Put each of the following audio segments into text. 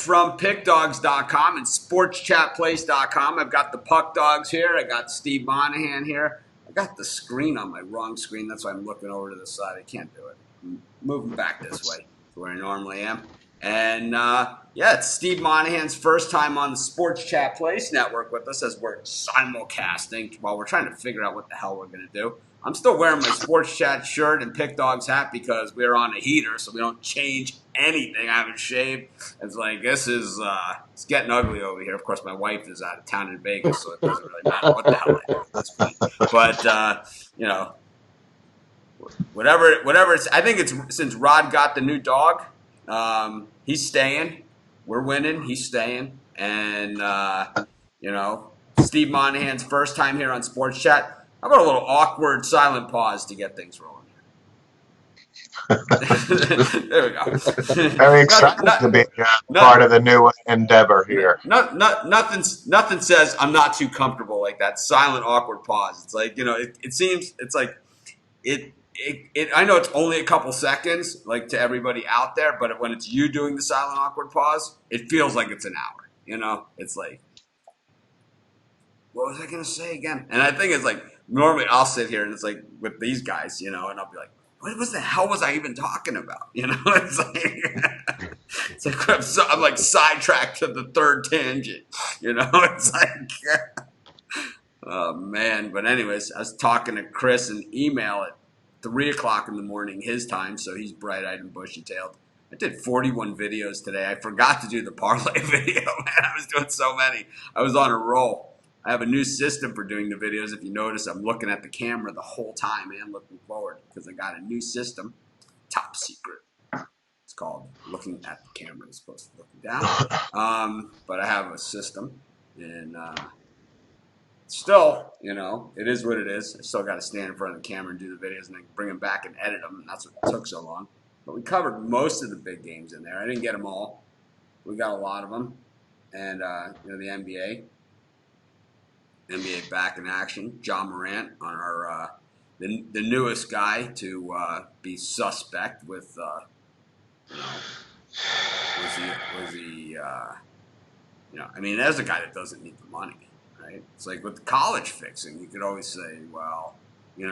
From pickdogs.com and sportschatplace.com. I've got the Puck Dogs here. I got Steve Monahan here. I got the screen on my wrong screen. That's why I'm looking over to the side. I can't do it. I'm moving back this way to where I normally am. And it's Steve Monahan's first time on the Sports Chat Place Network with us as we're simulcasting while we're trying to figure out what the hell we're going to do. I'm still wearing my Sports Chat shirt and Pick Dogs hat because we're on a heater, so we don't change anything. I haven't shaved. It's like, this is, it's getting ugly over here. Of course, my wife is out of town in Vegas, so it doesn't really matter what the hell I do at this point. But, whatever it's, I think it's since Rod got the new dog, he's staying. We're winning. He's staying. And, Steve Monahan's first time here on Sports Chat. How about a little awkward silent pause to get things rolling here? There we go. Very excited to be part of the new endeavor here. Nothing says I'm not too comfortable like that silent, awkward pause. It's like, it seems, it's like, I know it's only a couple seconds, like to everybody out there, but when it's you doing the silent, awkward pause, it feels like it's an hour. It's like, what was I going to say again? And I think it's like, normally I'll sit here and it's like with these guys, and I'll be like, what was the hell was I even talking about? It's like, I'm like sidetracked to the third tangent, it's like, oh man. But anyways, I was talking to Chris in email at 3:00 in the morning, his time. So he's bright eyed and bushy tailed. I did 41 videos today. I forgot to do the parlay video, man. I was doing so many. I was on a roll. I have a new system for doing the videos. If you notice, I'm looking at the camera the whole time and looking forward because I got a new system. Top secret. It's called looking at the camera as opposed to looking down. But I have a system. And still, it is what it is. I still got to stand in front of the camera and do the videos and then bring them back and edit them. And that's what took so long. But we covered most of the big games in there. I didn't get them all. We got a lot of them. And, the NBA back in action. John Morant on our the newest guy to be suspect with there's a guy that doesn't need the money, right? It's like with the college fixing, you could always say, well, they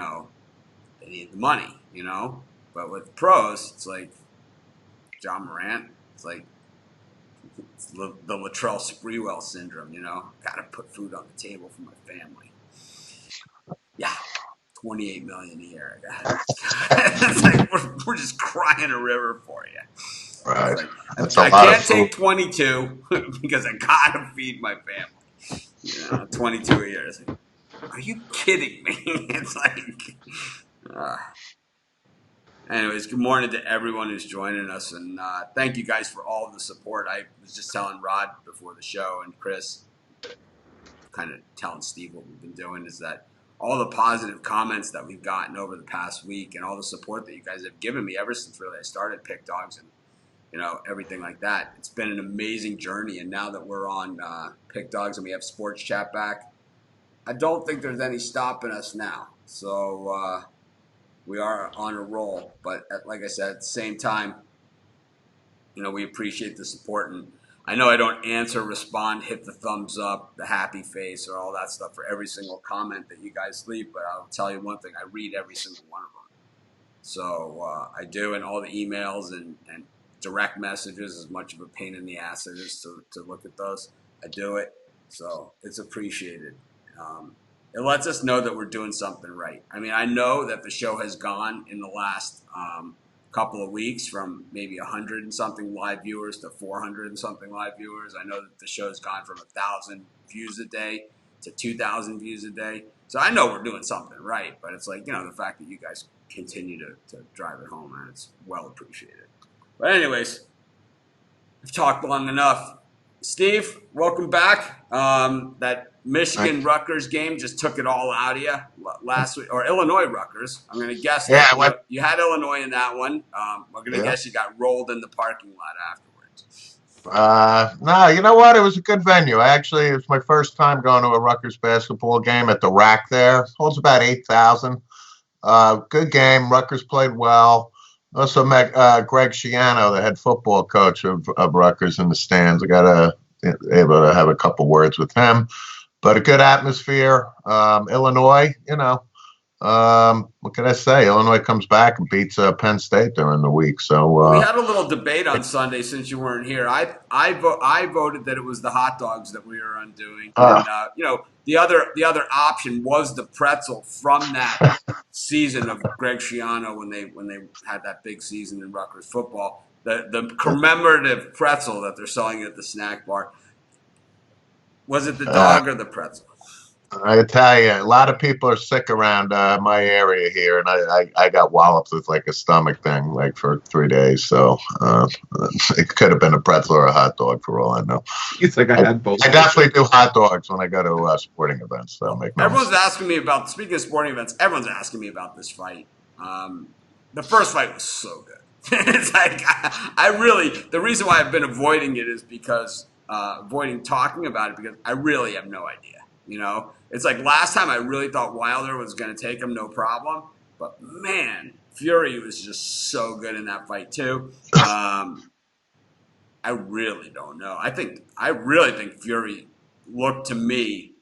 need the money, but with pros, it's like John Morant, it's like it's the Latrell Sprewell syndrome, got to put food on the table for my family. Yeah, $28 million a year. It's like we're just crying a river for you. Right. Like, I can't take 22 because I got to feed my family. 22 a year. It's like, are you kidding me? It's like... Anyways, good morning to everyone who's joining us, and thank you guys for all of the support. I was just telling Rod before the show, and Chris, kind of telling Steve what we've been doing, is that all the positive comments that we've gotten over the past week and all the support that you guys have given me ever since really I started Pick Dogs and everything like that. It's been an amazing journey, and now that we're on Pick Dogs and we have Sports Chat back, I don't think there's any stopping us now. So we are on a roll, but like I said, at the same time, we appreciate the support, and I know I don't answer, respond, hit the thumbs up, the happy face, or all that stuff for every single comment that you guys leave, but I'll tell you one thing, I read every single one of them. So I do, and all the emails and direct messages, as much of a pain in the ass it is to look at those, I do it, so it's appreciated. It lets us know that we're doing something right. I mean, I know that the show has gone in the last couple of weeks from maybe 100 and something live viewers to 400 and something live viewers. I know that the show's gone from 1,000 views a day to 2,000 views a day. So I know we're doing something right, but it's like, the fact that you guys continue to drive it home, man, it's well appreciated. But anyways, I've talked long enough. Steve, welcome back. That Michigan-Rutgers game just took it all out of you last week, or Illinois-Rutgers. I'm going to guess you had Illinois in that one. We're going to guess you got rolled in the parking lot afterwards. No, you know what? It was a good venue. It was my first time going to a Rutgers basketball game at the Rack there. Holds about 8,000. Good game. Rutgers played well. Also met Greg Schiano, the head football coach of Rutgers, in the stands. I got able to have a couple words with him, but a good atmosphere. Illinois, what can I say? Illinois comes back and beats Penn State during the week. So Well, we had a little debate on Sunday since you weren't here. I voted that it was the hot dogs that we were undoing, and the other option was the pretzel from that season of Greg Schiano when they had that big season in Rutgers football. The commemorative pretzel that they're selling at the snack bar. Was it the dog or the pretzel? I tell you, a lot of people are sick around my area here, and I got walloped with like a stomach thing like for 3 days. So it could have been a pretzel or a hot dog for all I know. It's like I had both. I definitely do hot dogs when I go to sporting events. So everyone's asking me about. Speaking of sporting events, everyone's asking me about this fight. The first fight was so good. It's like I really. The reason why I've been avoiding it is because avoiding talking about it because I really have no idea. It's like last time I really thought Wilder was going to take him no problem, but man, Fury was just so good in that fight too. I really don't know. I really think Fury looked to me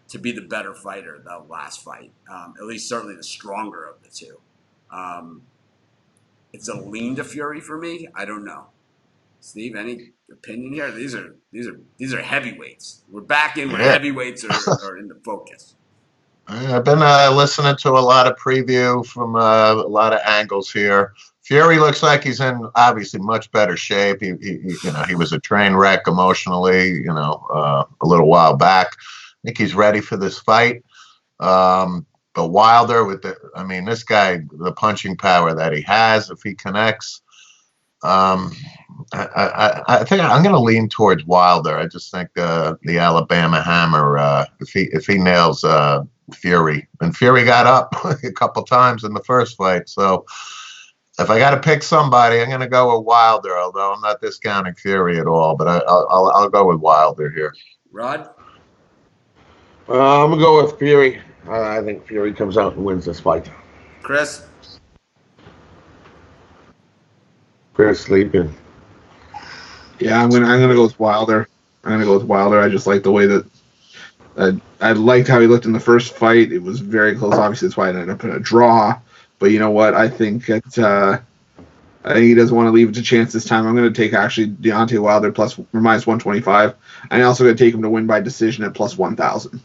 to be the better fighter the last fight. At least certainly the stronger of the two. It's a lean to Fury for me. I don't know. Steve, any opinion here? These are heavyweights. We're back in where heavyweights are in the focus. I've been listening to a lot of preview from a lot of angles here. Fury looks like he's in obviously much better shape. He was a train wreck emotionally, a little while back. I think he's ready for this fight. But Wilder this guy, the punching power that he has, if he connects. I think I'm going to lean towards Wilder. I just think the Alabama Hammer, if he nails Fury, and Fury got up a couple times in the first fight. So if I got to pick somebody, I'm going to go with Wilder. Although I'm not discounting Fury at all, but I'll go with Wilder here. Rod, I'm gonna go with Fury. I think Fury comes out and wins this fight. Chris sleeping. Yeah, I'm gonna go with Wilder. I just like the way that I liked how he looked in the first fight. It was very close. Obviously, that's why it ended up in a draw. But you know what? I think he doesn't want to leave it to chance this time. I'm going to take actually Deontay Wilder minus 125. I'm also going to take him to win by decision at plus 1,000.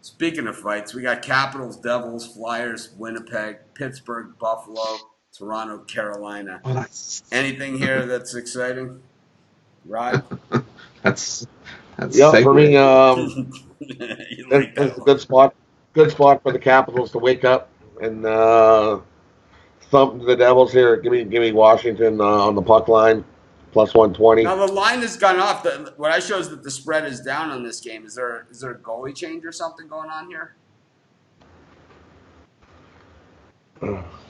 Speaking of fights, we got Capitals, Devils, Flyers, Winnipeg, Pittsburgh, Buffalo, Toronto, Carolina. Well, anything here that's exciting? Rod? That's for me. It's a good spot. Good spot for the Capitals to wake up and thump the Devils here. Give me Washington on the puck line, plus 120. Now the line has gone off. What I show is that the spread is down on this game. Is there a goalie change or something going on here?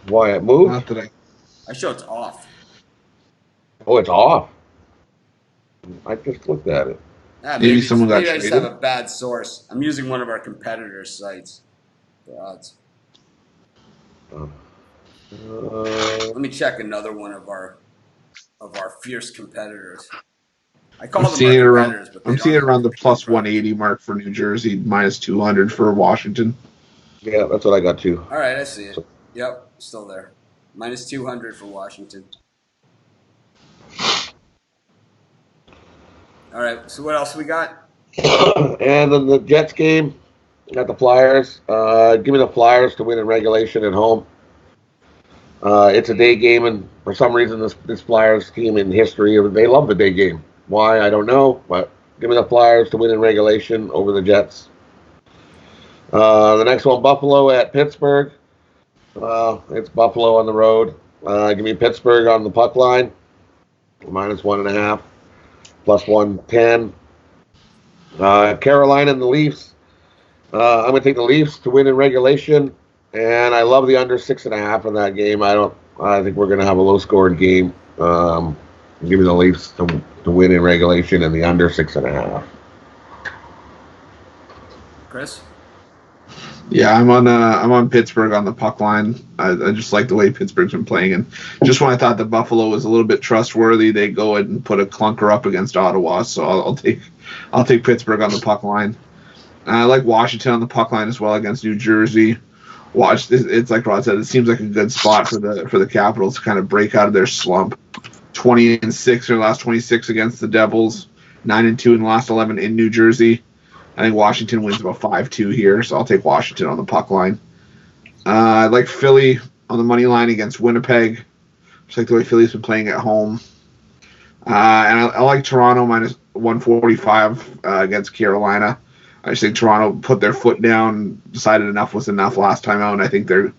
Why it moved? Not that I show it's off. Oh, it's off. I just looked at it. Maybe someone got maybe I just traded? have a bad source. I'm using one of our competitors' sites for odds. Let me check another one of our fierce competitors. I call them our competitors, but I'm seeing it around the plus 180 mark for New Jersey, minus 200 for Washington. Yeah, that's what I got too. All right, I see it. Yep, still there. Minus 200 for Washington. All right, so what else we got? And then the Jets game, got the Flyers. Give me the Flyers to win in regulation at home. It's a day game, and for some reason, this Flyers team in history, they love the day game. Why, I don't know, but give me the Flyers to win in regulation over the Jets. The next one, Buffalo at Pittsburgh. It's Buffalo on the road. Give me Pittsburgh on the puck line, minus 1.5, plus 110. Carolina and the Leafs. I'm going to take the Leafs to win in regulation, and I love the under 6.5 in that game. I think we're going to have a low-scored game. Give me the Leafs to win in regulation and the under 6.5. Chris? Yeah, I'm on Pittsburgh on the puck line. I just like the way Pittsburgh's been playing, and just when I thought the Buffalo was a little bit trustworthy, they go ahead and put a clunker up against Ottawa. So I'll take Pittsburgh on the puck line. I like Washington on the puck line as well against New Jersey. It's like Rod said, it seems like a good spot for the Capitals to kind of break out of their slump. 20-6 in their last 26 against the Devils, 9-2 in the last 11 in New Jersey. I think Washington wins about 5-2 here, so I'll take Washington on the puck line. I like Philly on the money line against Winnipeg. Just like the way Philly's been playing at home. And I like Toronto minus 145 against Carolina. I just think Toronto put their foot down, decided enough was enough last time out, and I think they're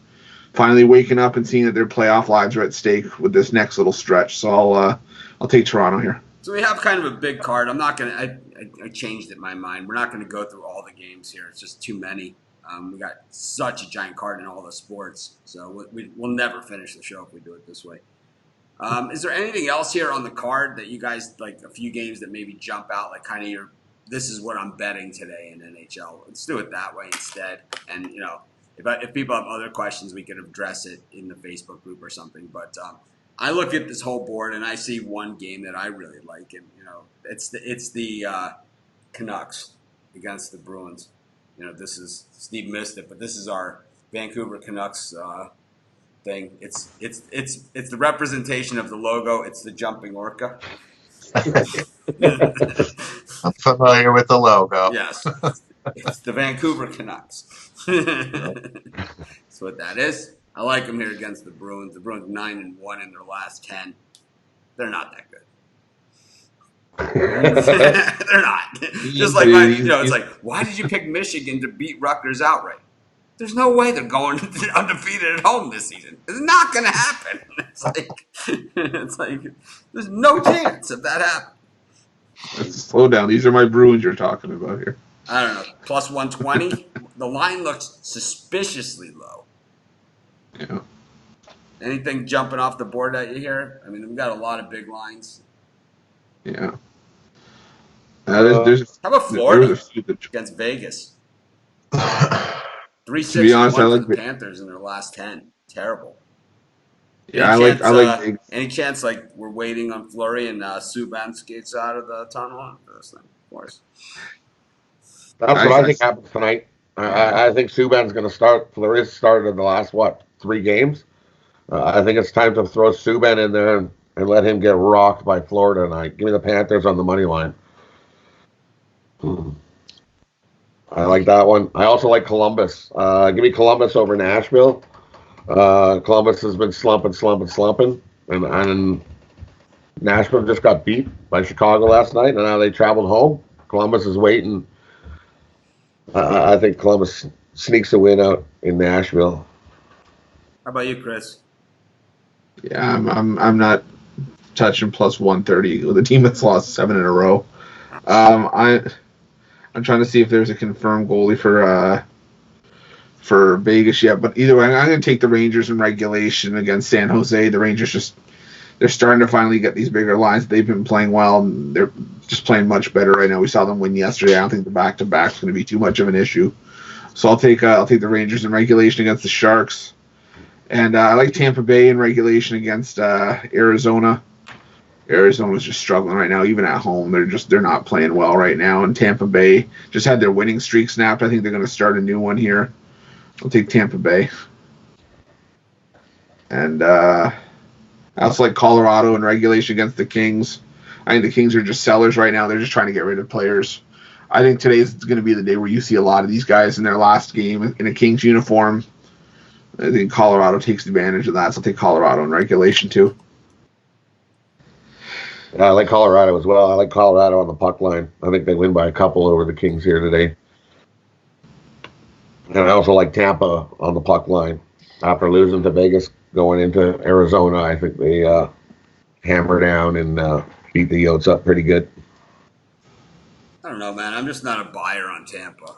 finally waking up and seeing that their playoff lives are at stake with this next little stretch. So I'll take Toronto here. So we have kind of a big card. I'm not gonna. I changed it in my mind. We're not gonna go through all the games here. It's just too many. We got such a giant card in all the sports, so we'll never finish the show if we do it this way. Is there anything else here on the card that you guys like? A few games that maybe jump out, like kind of your. This is what I'm betting today in NHL. Let's do it that way instead. And if people have other questions, we could address it in the Facebook group or something. But I look at this whole board and I see one game that I really like, and it's the Canucks against the Bruins. This is Steve missed it, but this is our Vancouver Canucks thing. It's the representation of the logo. It's the jumping orca. I'm familiar with the logo. Yes, it's the Vancouver Canucks. That's what that is. I like them here against the Bruins. The Bruins 9-1 in their last 10. They're not that good. They're not. Just like it's like, why did you pick Michigan to beat Rutgers outright? There's no way they're going undefeated at home this season. It's not going to happen. It's like there's no chance of that happening. Slow down. These are my Bruins you're talking about here. I don't know. Plus 120. The line looks suspiciously low. Yeah. Anything jumping off the board at you here? I mean, we've got a lot of big lines. Yeah. How about Florida against Vegas? 3-6 to be honest, I like the Panthers in their last 10. Terrible. Yeah, I like. Any chance like we're waiting on Fleury and Subban skates out of the tunnel? Of course. That's what I think happens tonight. I think Subban's going to start. Fleury's started in the last 3 games. I think it's time to throw Subban in there and let him get rocked by Florida tonight. Give me the Panthers on the money line. I like that one. I also like Columbus. Give me Columbus over Nashville. Columbus has been slumping, and Nashville just got beat by Chicago last night, and now they traveled home. Columbus is waiting. I think Columbus sneaks a win out in Nashville. How about you, Chris? Yeah, I'm not touching plus 130 with a team that's lost 7 in a row. I'm trying to see if there's a confirmed goalie for Vegas yet, but either way, I'm going to take the Rangers in regulation against San Jose. The Rangers they're starting to finally get these bigger lines. They've been playing well, and they're just playing much better right now. We saw them win yesterday. I don't think the back-to-back is going to be too much of an issue. So I'll take the Rangers in regulation against the Sharks, and I like Tampa Bay in regulation against Arizona. Arizona's just struggling right now, even at home. They're not playing well right now. And Tampa Bay just had their winning streak snapped. I think they're going to start a new one here. I'll take Tampa Bay. And I also like Colorado in regulation against the Kings. I think the Kings are just sellers right now. They're just trying to get rid of players. I think today is going to be the day where you see a lot of these guys in their last game in a Kings uniform. I think Colorado takes advantage of that, so I'll take Colorado in regulation too. I like Colorado as well. I like Colorado on the puck line. I think they win by a couple over the Kings here today. And I also like Tampa on the puck line. After losing to Vegas going into Arizona, I think they hammer down and beat the Yotes up pretty good. I don't know, man. I'm just not a buyer on Tampa.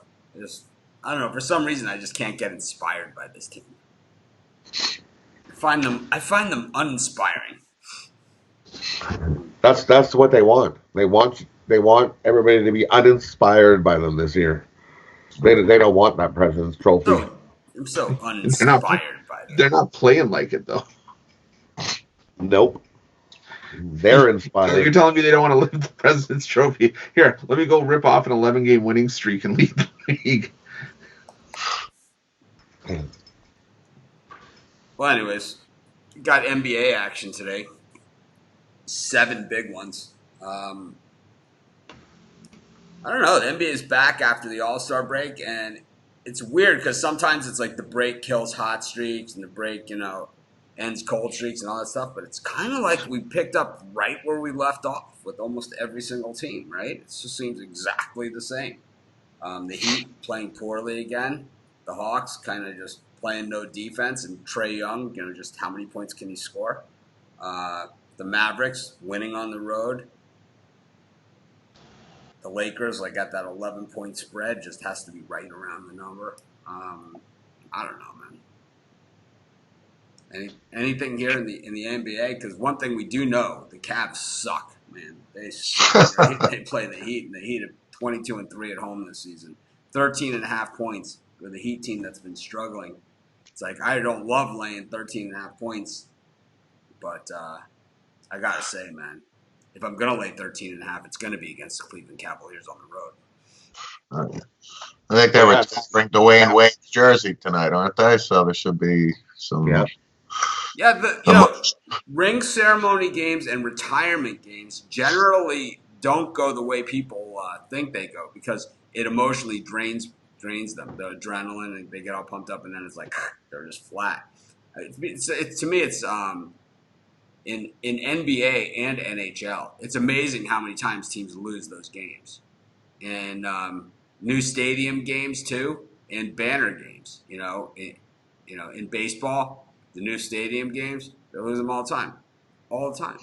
I don't know. For some reason, I just can't get inspired by this team. I find them uninspiring. That's what they want. They want everybody to be uninspired by them this year. They don't want that President's Trophy. I'm so They're uninspired by that. They're not playing like it though. Nope. They're You're inspired. telling me they don't want to lift the President's Trophy? Here, let me go rip off an 11-game winning streak and lead the league. Well, anyways, got NBA action today. 7 big ones. I don't know. The NBA is back after the All-Star break, and it's weird because sometimes it's like the break kills hot streaks and the break, ends cold streaks and all that stuff. But it's kind of like we picked up right where we left off with almost every single team, right? It just seems exactly the same. The Heat playing poorly again. The Hawks kind of just playing no defense, and Trae Young, just how many points can he score? The Mavericks winning on the road. The Lakers, got that 11-point spread, just has to be right around the number. I don't know, man. Anything here in the NBA? Because one thing we do know, the Cavs suck, man. They suck. They play the Heat, and the Heat are 22-3 at home this season. 13.5 points with a Heat team that's been struggling. It's like I don't love laying 13.5 points, but I gotta say, man, if I'm gonna lay 13.5, it's gonna be against the Cleveland Cavaliers on the road. I think they were bring Dwayne Wade's jersey tonight, aren't they? So there should be some. Yeah, ring ceremony games and retirement games generally don't go the way people think they go because it emotionally drains them. The adrenaline, and they get all pumped up, and then it's like they're just flat. To me, it's in NBA and NHL, it's amazing how many times teams lose those games, and new stadium games too, and banner games. In baseball, the new stadium games, they lose them all the time, all the time,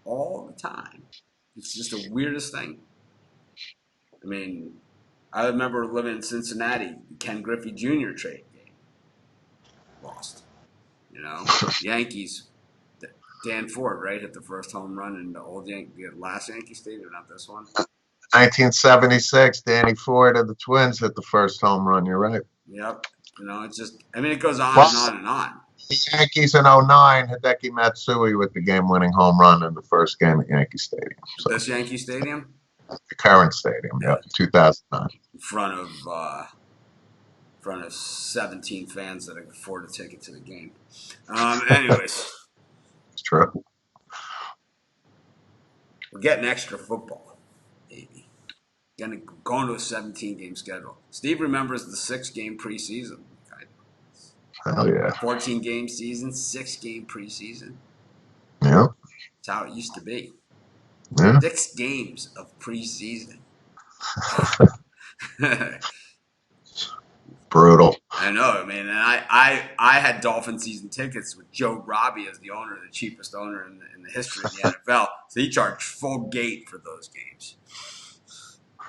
all the time. It's just the weirdest thing. I mean, I remember living in Cincinnati, the Ken Griffey Jr. trade game, lost. Yankees. Dan Ford, right, hit the first home run in the last Yankee Stadium, not this one. 1976, Danny Ford of the Twins hit the first home run. You're right. Yep. It's just, it goes on and on and on. The Yankees in 09, Hideki Matsui with the game-winning home run in the first game at Yankee Stadium. So, this Yankee Stadium? The current stadium, yeah, 2009. In front of 17 fans that could afford a ticket to the game. Anyways. It's true. We're getting extra football, baby. Going to a 17-game schedule. Steve remembers the 6-game preseason. Hell yeah. 14-game season, 6-game preseason. Yeah. That's how it used to be. Yeah. 6 games of preseason. Brutal. I know, man. And I had Dolphin season tickets with Joe Robbie as the owner, the cheapest owner in the history of the NFL. So he charged full gate for those games.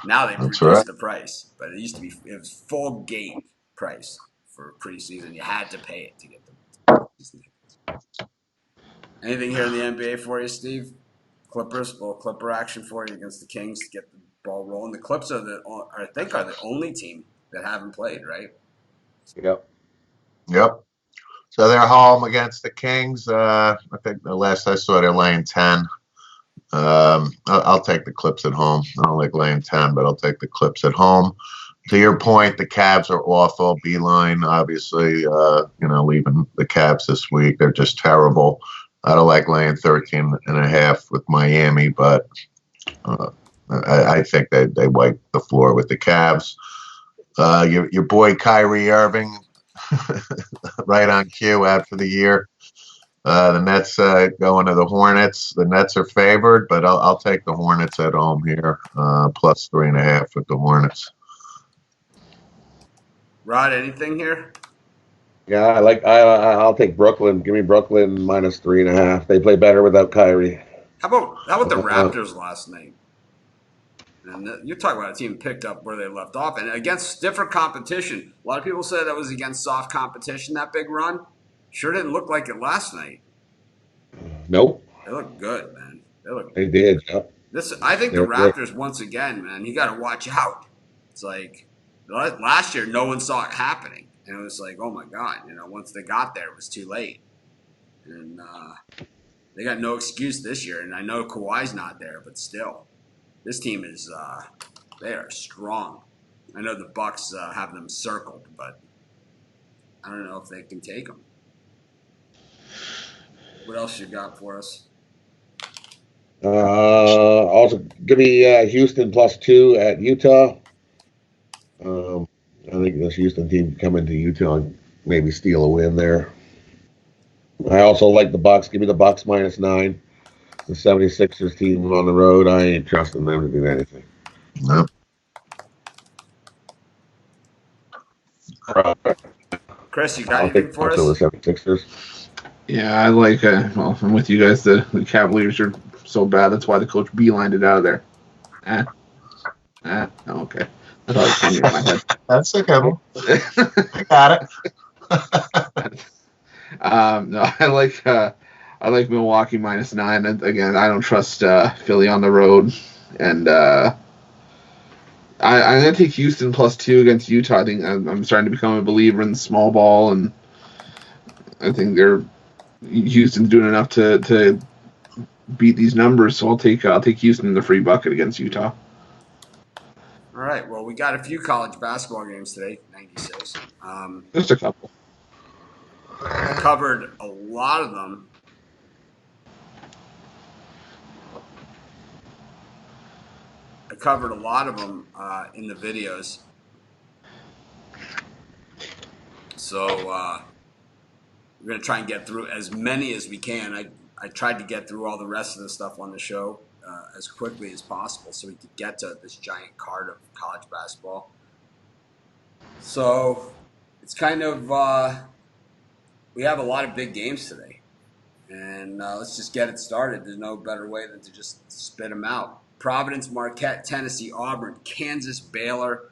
Now they've reduced the price, but it used to be it was full gate price for preseason. You had to pay it to get the season tickets. Anything here in the NBA for you, Steve? Clippers, little Clipper action for you against the Kings to get the ball rolling. The Clips are the only team that haven't played, right? Yep. So they're home against the Kings. I think the last I saw, they're laying 10. I'll take the Clips at home. I don't like laying 10, but I'll take the Clips at home. To your point, the Cavs are awful. Beeline, obviously, leaving the Cavs this week. They're just terrible. I don't like laying 13.5 with Miami, but I think they wipe the floor with the Cavs. Your boy Kyrie Irving, right on cue out for the year. The Nets going to the Hornets. The Nets are favored, but I'll take the Hornets at home here, plus 3.5 with the Hornets. Rod, anything here? Yeah, I'll take Brooklyn. Give me Brooklyn minus 3.5. They play better without Kyrie. How about the Raptors last night? And you're talking about a team picked up where they left off, and against different competition. A lot of people said that was against soft competition, that big run. Sure didn't look like it last night. Nope. They look good, man. They did. Yeah. I think the Raptors, once again, man, you got to watch out. It's like last year, no one saw it happening. And it was like, oh my God, once they got there, it was too late. And they got no excuse this year. And I know Kawhi's not there, but still, this team is, they are strong. I know the Bucks have them circled, but I don't know if they can take them. What else you got for us? Also, give me Houston +2 at Utah. I think this Houston team can come into Utah and maybe steal a win there. I also like the Bucks. Give me the Bucks -9. The 76ers team on the road, I ain't trusting them to do anything. No. Chris, you got anything for us? The 76ers. Yeah, I like. Well, I'm with you guys. The Cavaliers are so bad. That's why the coach beelined it out of there. Okay. That's all funny in my head. That's a good one. I got it. No, I like Milwaukee -9. And again, I don't trust Philly on the road, and I'm gonna take Houston +2 against Utah. I think I'm starting to become a believer in the small ball, and I think Houston's doing enough to beat these numbers. So I'll take Houston in the free bucket against Utah. All right. Well, we got a few college basketball games today. 96. Just a couple. I covered a lot of them. In the videos. So we're going to try and get through as many as we can. I tried to get through all the rest of the stuff on the show as quickly as possible so we could get to this giant card of college basketball. So it's kind of, we have a lot of big games today. And let's just get it started. There's no better way than to just spit them out. Providence, Marquette, Tennessee, Auburn, Kansas, Baylor,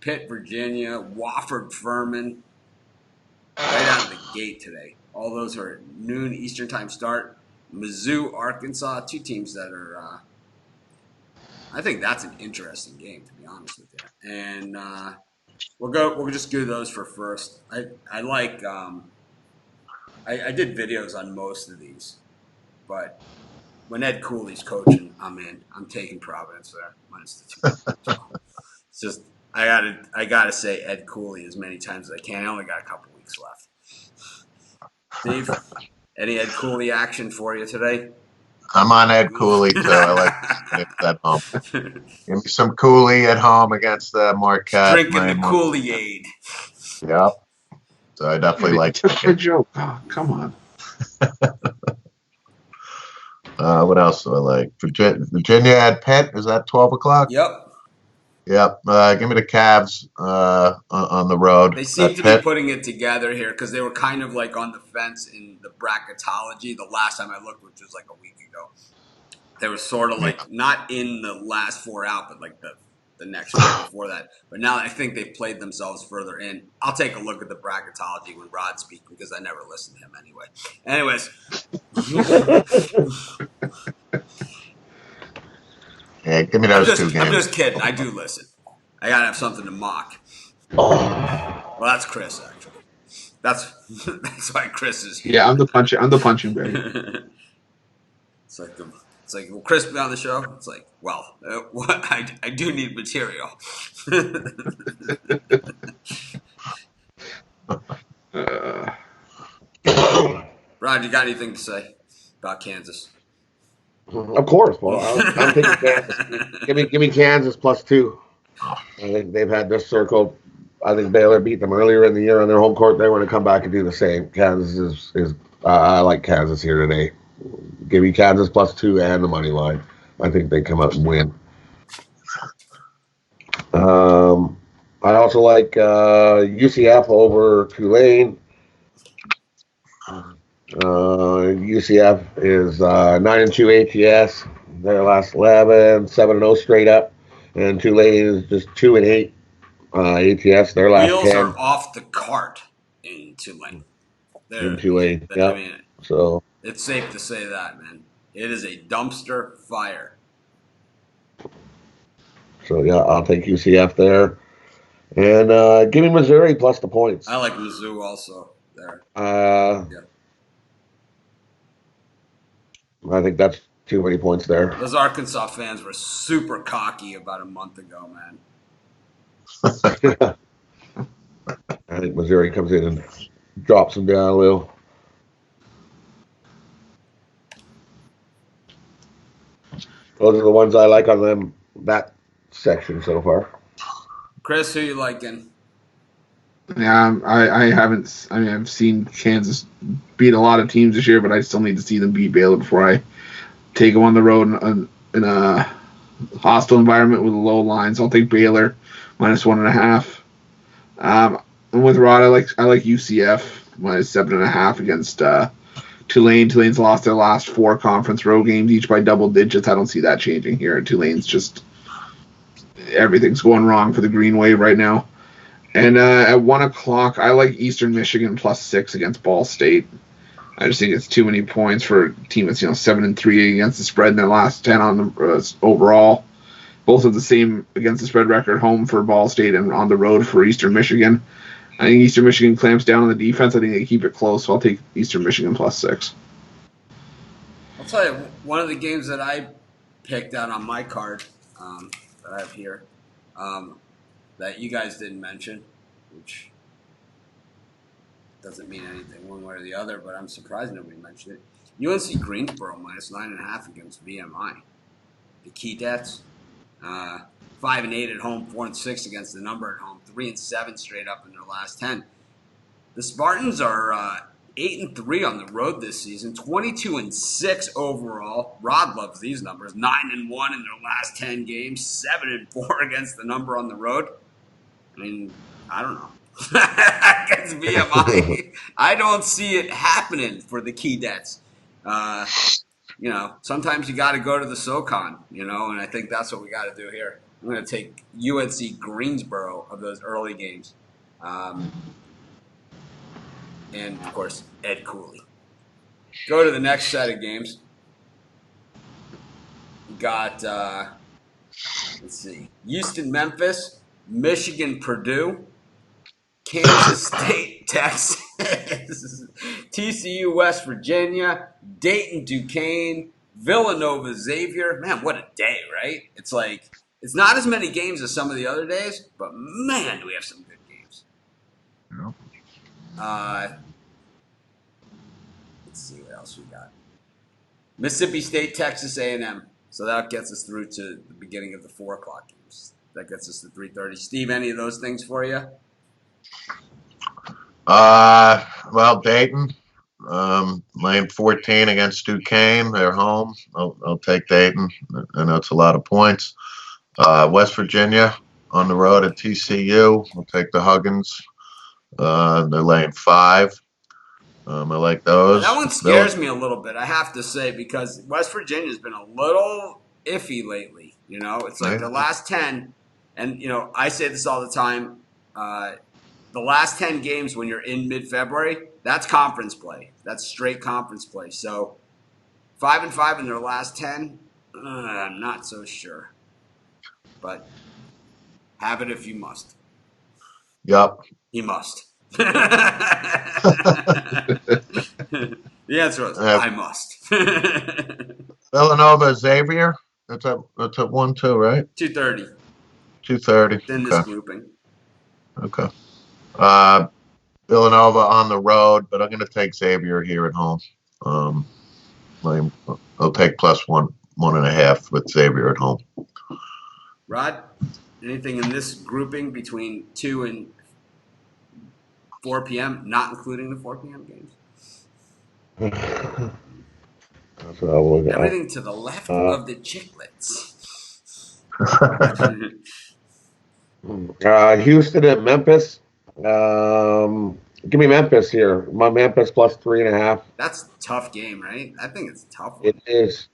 Pitt, Virginia, Wofford, Furman. Right out of the gate today. All those are at noon Eastern time start. Mizzou, Arkansas, two teams that are, I think that's an interesting game, to be honest with you. And we'll just do those for first. I like, I did videos on most of these, but when Ed Cooley's coaching, I'm in. I'm taking Providence there. It's just I gotta say Ed Cooley as many times as I can. I only got a couple weeks left. Steve, any Ed Cooley action for you today? I'm on Ed Cooley too. I like that home. Give me some Cooley at home against Marquette. Drinking the Cooley-aid. Yep. So I definitely like that. A joke. Oh, come on. What else do I like? Virginia at Pitt. Is that 12 o'clock? Yep. Yep. Give me the Cavs on the road. They seem to be putting it together here because they were kind of like on the fence in the bracketology the last time I looked, which was like a week ago. They were sort of like not in the last four out, but like the next one before that. But now I think they've played themselves further in. I'll take a look at the bracketology when Rod speaks because I never listen to him anyway. Anyways. Yeah, give me those two games. I'm just kidding. I do listen. I gotta have something to mock. Well, that's Chris actually. That's why Chris is here. Yeah, I'm the punching bag. It's like, will Chris be on the show? It's like, well, I do need material. Rod, you got anything to say about Kansas? Of course. Well, I'm taking Kansas. Give me Kansas +2. I think they've had this circle. I think Baylor beat them earlier in the year on their home court. They want to come back and do the same. Kansas is I like Kansas here today. Give me Kansas +2 and the money line. I think they come up and win. I also like UCF over Tulane. UCF is 9-2 ATS. Their last 11, 7-0 straight up, and Tulane is just 2-8 ATS. Their last Wheels 10. are off the cart in Tulane. In Tulane, yeah. I mean, so it's safe to say that, man. It is a dumpster fire. So yeah, I'll take UCF there. And give me Missouri plus the points. I like Mizzou also there. Yeah. I think that's too many points there. Those Arkansas fans were super cocky about a month ago, man. I think Missouri comes in and drops them down a little. Those are the ones I like on them, that section so far. Chris, who you liking? Yeah, I haven't. I mean, I've seen Kansas beat a lot of teams this year, but I still need to see them beat Baylor before I take them on the road in a hostile environment with low lines. I'll take Baylor -1.5. And with Rod, I like UCF -7.5 against Tulane. Tulane's lost their last 4 conference road games, each by double digits. I don't see that changing here. Tulane's just everything's going wrong for the Green Wave right now. And at 1 o'clock, I like Eastern Michigan +6 against Ball State. I just think it's too many points for a team that's 7-3 against the spread in their last 10 on the overall. Both of the same against the spread record, home for Ball State and on the road for Eastern Michigan. I think Eastern Michigan clamps down on the defense. I think they keep it close, so I'll take Eastern Michigan +6. I'll tell you, one of the games that I picked out on my card that I have here that you guys didn't mention, which doesn't mean anything one way or the other, but I'm surprised nobody mentioned it. UNC Greensboro -9.5 against VMI. The Keydets, 5-8 at home, 4-6 against the number at home, 3-7 straight up in their last 10. The Spartans are 8-3 on the road this season, 22-6 overall. Rod loves these numbers. 9-1 in their last 10 games, 7-4 against the number on the road. I mean, I don't know. Against VMI, I don't see it happening for the Keydets. Sometimes you got to go to the SoCon, and I think that's what we got to do here. I'm going to take UNC Greensboro of those early games. And, of course, Ed Cooley. Go to the next set of games. We got, let's see, Houston, Memphis, Michigan, Purdue, Kansas State, Texas, TCU, West Virginia, Dayton, Duquesne, Villanova, Xavier. Man, what a day, right? It's like, it's not as many games as some of the other days, but man, do we have some good games. Let's see what else we got. Mississippi State, Texas A&M. So that gets us through to the beginning of the 4 o'clock games. That gets us to 3:30. Steve, any of those things for you? Well, Dayton, lane 14 against Duquesne. They're home. I'll take Dayton. I know it's a lot of points. West Virginia on the road at TCU. I'll take the Huggins. They're lane 5. I like those. That one scares me a little bit, I have to say, because West Virginia's been a little iffy lately. It's like the last 10, and I say this all the time. The last 10 games when you're in mid-February, that's conference play. That's straight conference play. So 5-5 in their last 10, I'm not so sure. But have it if you must. Yep. You must. The answer is I must. Villanova, Xavier. That's at 1-2, right? 2:30. 2:30. In this grouping. Okay. Villanova on the road, but I'm going to take Xavier here at home. I'll take +1.5 with Xavier at home. Rod, anything in this grouping between 2 and 4 p.m., not including the 4 p.m. games? Everything to the left of the chiclets. Houston and Memphis. Give me Memphis here. My Memphis +3.5. That's a tough game, right? I think it's a tough one. It is.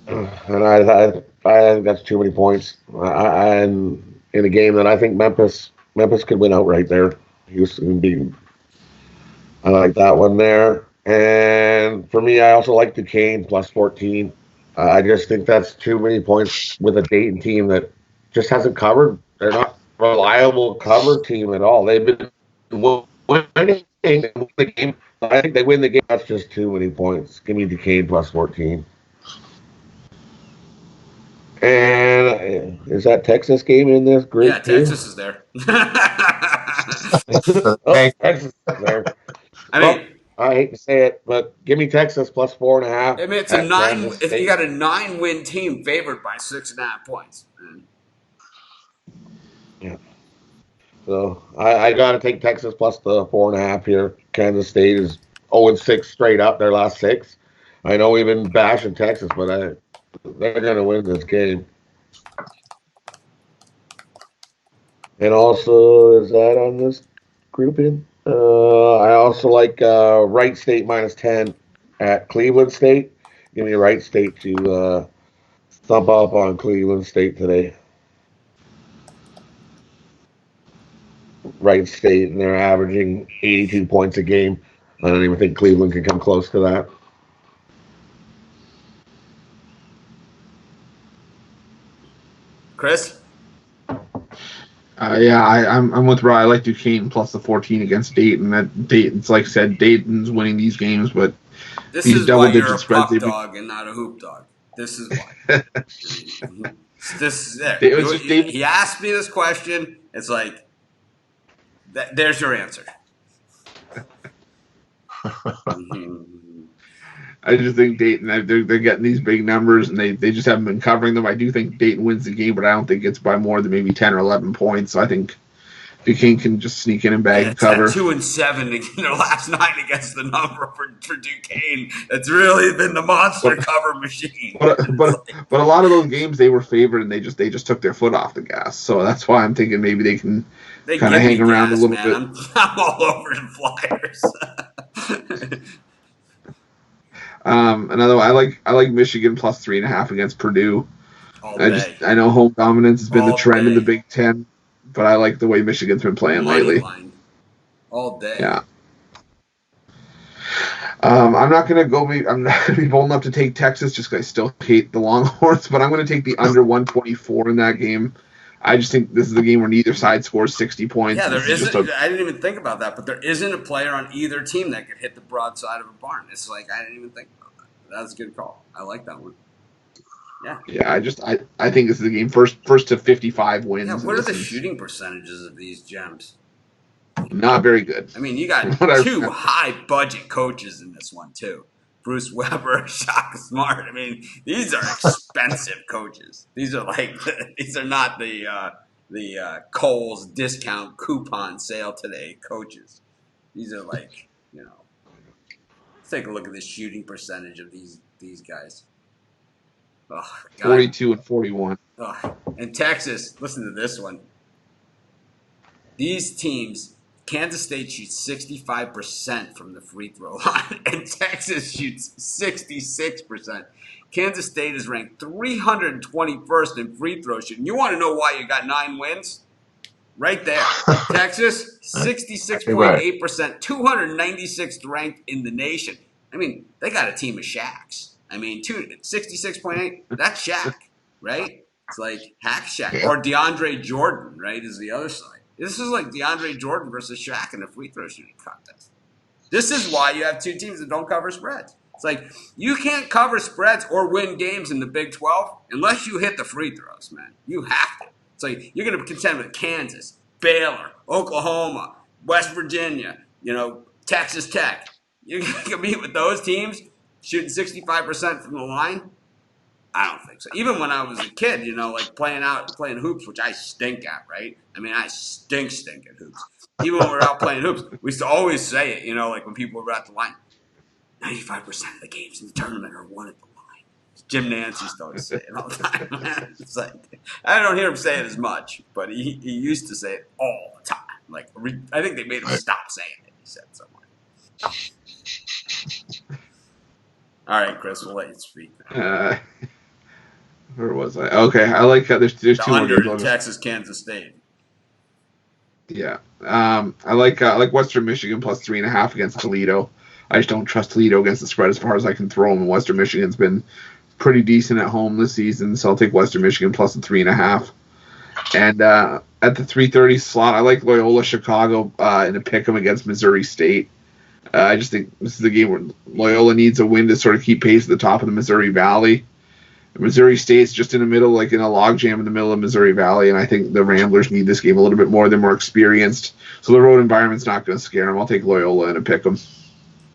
And I think that's too many points. And in a game that I think Memphis could win outright there. Houston beat. I like that one there. And for me, I also like Duquesne +14. I just think that's too many points with a Dayton team that just hasn't covered. They're not reliable cover team at all. They've been winning the game. I think they win the game. That's just too many points. Give me Duquesne plus 14. And is that Texas game in this group? Yeah, Texas is there. Texas is there. I mean, I hate to say it, but give me Texas plus 4.5. I mean, it's a 9. If you got a 9-win team favored by 6.5 points. Yeah. So I got to take Texas plus the 4.5 here. Kansas State is 0-6 straight up their last 6. I know we've been bashing Texas, but they're going to win this game. And also, is that on this grouping? I also like Wright State minus 10 at Cleveland State. Give me Wright State to thump up on Cleveland State today. Wright State, and they're averaging 82 points a game. I don't even think Cleveland can come close to that. Chris? Yeah, I'm with Rye. I like Duquesne plus the 14 against Dayton. That Dayton's, like I said, Dayton's winning these games, but this these is why you're a spreads, puck dog and not a hoop dog. This is why. This is it. He asked me this question. It's like, there's your answer. I just think Dayton, they're getting these big numbers, and they just haven't been covering them. I do think Dayton wins the game, but I don't think it's by more than maybe 10 or 11 points. So I think Duquesne can just sneak in and bag and cover. 2-7 in their last 9 against the number for Duquesne. It's really been the monster cover machine. But a lot of those games they were favored, and they just took their foot off the gas. So that's why I'm thinking maybe they can kind of hang around a little bit. I'm all over the Flyers. Another one, I like Michigan plus 3.5 against Purdue. I know home dominance has been the trend in the Big Ten, but I like the way Michigan's been playing lately. All day. Yeah. I'm not gonna be bold enough to take Texas just because I still hate the Longhorns, but I'm gonna take the under 124 in that game. I just think this is a game where neither side scores 60 points. Yeah, there isn't. I didn't even think about that, but there isn't a player on either team that could hit the broadside of a barn. It's like I didn't even think about that. That's a good call. I like that one. Yeah. Yeah, I think this is a game first to 55 wins. Yeah, what are the shooting percentages of these gems? Not very good. I mean, you got 2 high-budget coaches in this one, too. Bruce Weber, Shaka Smart. I mean, these are expensive coaches. These are not the Kohl's discount coupon sale today coaches. These are let's take a look at the shooting percentage of these guys. Oh, 42 and 41. Oh. And Texas, listen to this one. These teams, Kansas State shoots 65% from the free throw line, and Texas shoots 66%. Kansas State is ranked 321st in free throw shooting. You want to know why you got 9 wins? Right there. Texas, 66.8%, 296th ranked in the nation. I mean, they got a team of Shaqs. I mean, 66.8, that's Shaq, right? It's like Hack Shaq. Yeah. Or DeAndre Jordan, right, is the other side. This is like DeAndre Jordan versus Shaq in a free throw shooting contest. This is why you have 2 teams that don't cover spreads. It's like you can't cover spreads or win games in the Big 12 unless you hit the free throws, man. You have to. It's like you're going to contend with Kansas, Baylor, Oklahoma, West Virginia, Texas Tech. You're going to compete with those teams shooting 65% from the line? I don't think so. Even when I was a kid, playing hoops, which I stink at, right? I mean, I stink at hoops. Even when we were out playing hoops, we used to always say it, when people were at the line. 95% of the games in the tournament are won at the line. Jim Nance used to always say it all the time, man. It's like, I don't hear him say it as much, but he used to say it all the time. Like, I think they made him stop saying it, he said somewhere. All right, Chris, we'll let you speak now. Where was I? Okay, I like how there's 2 more games. Texas, Kansas State. Yeah, I like Western Michigan plus 3.5 against Toledo. I just don't trust Toledo against the spread as far as I can throw them. Western Michigan's been pretty decent at home this season, so I'll take Western Michigan plus the 3.5. And at the 3:30 slot, I like Loyola Chicago in a pick 'em against Missouri State. I just think this is the game where Loyola needs a win to sort of keep pace at the top of the Missouri Valley. Missouri State's just in the middle, like in a logjam in the middle of Missouri Valley, and I think the Ramblers need this game a little bit more. They're more experienced, so the road environment's not going to scare them. I'll take Loyola and pick them.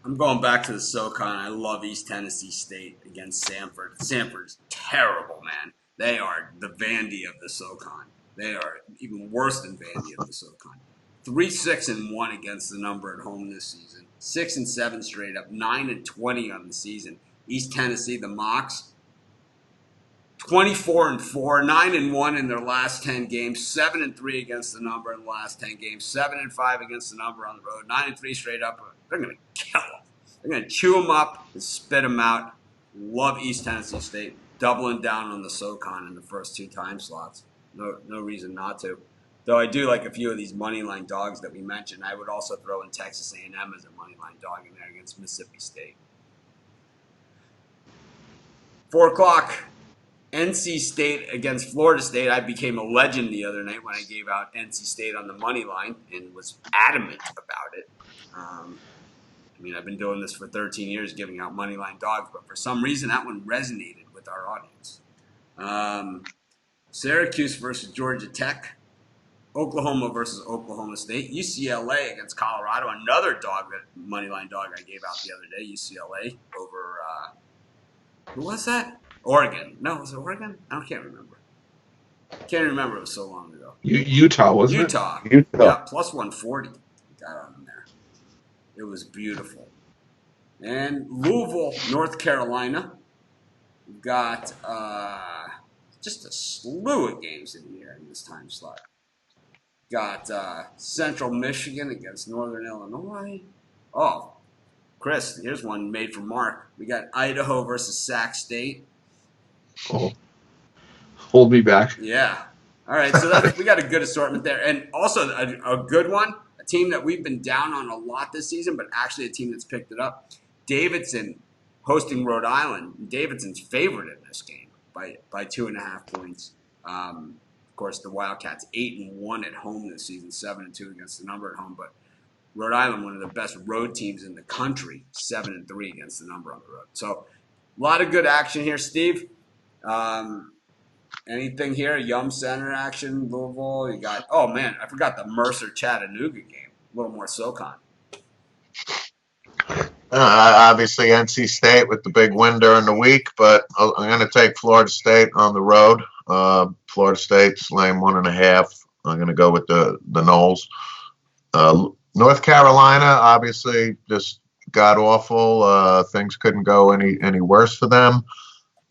I'm going back to the SoCon. I love East Tennessee State against Samford. Samford's terrible, man. They are the Vandy of the SoCon. They are even worse than Vandy of the SoCon. 3-6-1 against the number at home this season. 6-7 straight up. 9-20 on the season. East Tennessee, the Mocs, 24-4, 9-1 in their last 10 games, 7-3 against the number in the last 10 games, 7-5 against the number on the road, 9-3 straight up. They're going to kill them. They're going to chew them up and spit them out. Love East Tennessee State, doubling down on the SoCon in the first 2 time slots. No reason not to. Though I do like a few of these moneyline dogs that we mentioned. I would also throw in Texas A&M as a moneyline dog in there against Mississippi State. 4 o'clock. NC State against Florida State. I became a legend the other night when I gave out NC State on the money line and was adamant about it. I've been doing this for 13 years, giving out money line dogs, but for some reason that one resonated with our audience. Syracuse versus Georgia Tech. Oklahoma versus Oklahoma State. UCLA against Colorado. Another dog, that money line dog I gave out the other day. UCLA over, who was that? Oregon. No, was it Oregon? I can't remember. Can't remember. It was so long ago. Utah, wasn't it? Utah. Yeah, plus 140. Got on there. It was beautiful. And Louisville, North Carolina. We've got just a slew of games in here in this time slot. Got Central Michigan against Northern Illinois. Oh, Chris, here's one made for Mark. We got Idaho versus Sac State. Oh, hold me back. Yeah. All right, so we got a good assortment there. And also a good one, a team that we've been down on a lot this season, but actually a team that's picked it up. Davidson hosting Rhode Island. Davidson's favored in this game by 2.5 points. Of course, the Wildcats 8-1 at home this season, 7-2 against the number at home. But Rhode Island, one of the best road teams in the country, 7-3 against the number on the road. So a lot of good action here, Steve. Anything here? Yum Center action, Louisville. You got, oh man, I forgot the Mercer Chattanooga game. A little more SoCon. Obviously, NC State with the big win during the week, but I'm going to take Florida State on the road. Florida State's laying 1.5. I'm going to go with the Noles. North Carolina, obviously, just god awful. Things couldn't go any worse for them.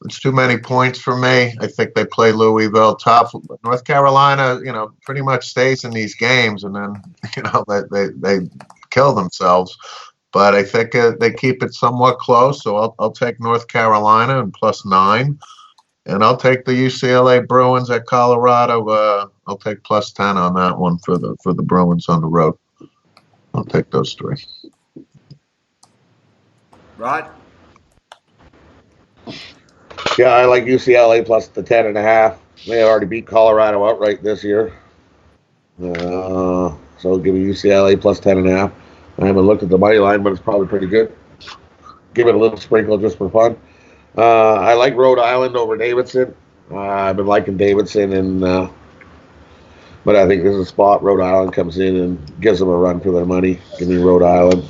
It's too many points for me. I think they play Louisville tough. North Carolina, pretty much stays in these games, and then, they kill themselves. But I think they keep it somewhat close, so I'll take North Carolina and +9. And I'll take the UCLA Bruins at Colorado. I'll take +10 on that one for the Bruins on the road. I'll take those 3. Rod? Yeah, I like UCLA plus the 10.5. They already beat Colorado outright this year. So give me UCLA plus 10.5. I haven't looked at the money line, but it's probably pretty good. Give it a little sprinkle just for fun. I like Rhode Island over Davidson. I've been liking Davidson, but I think this is a spot Rhode Island comes in and gives them a run for their money. Give me Rhode Island.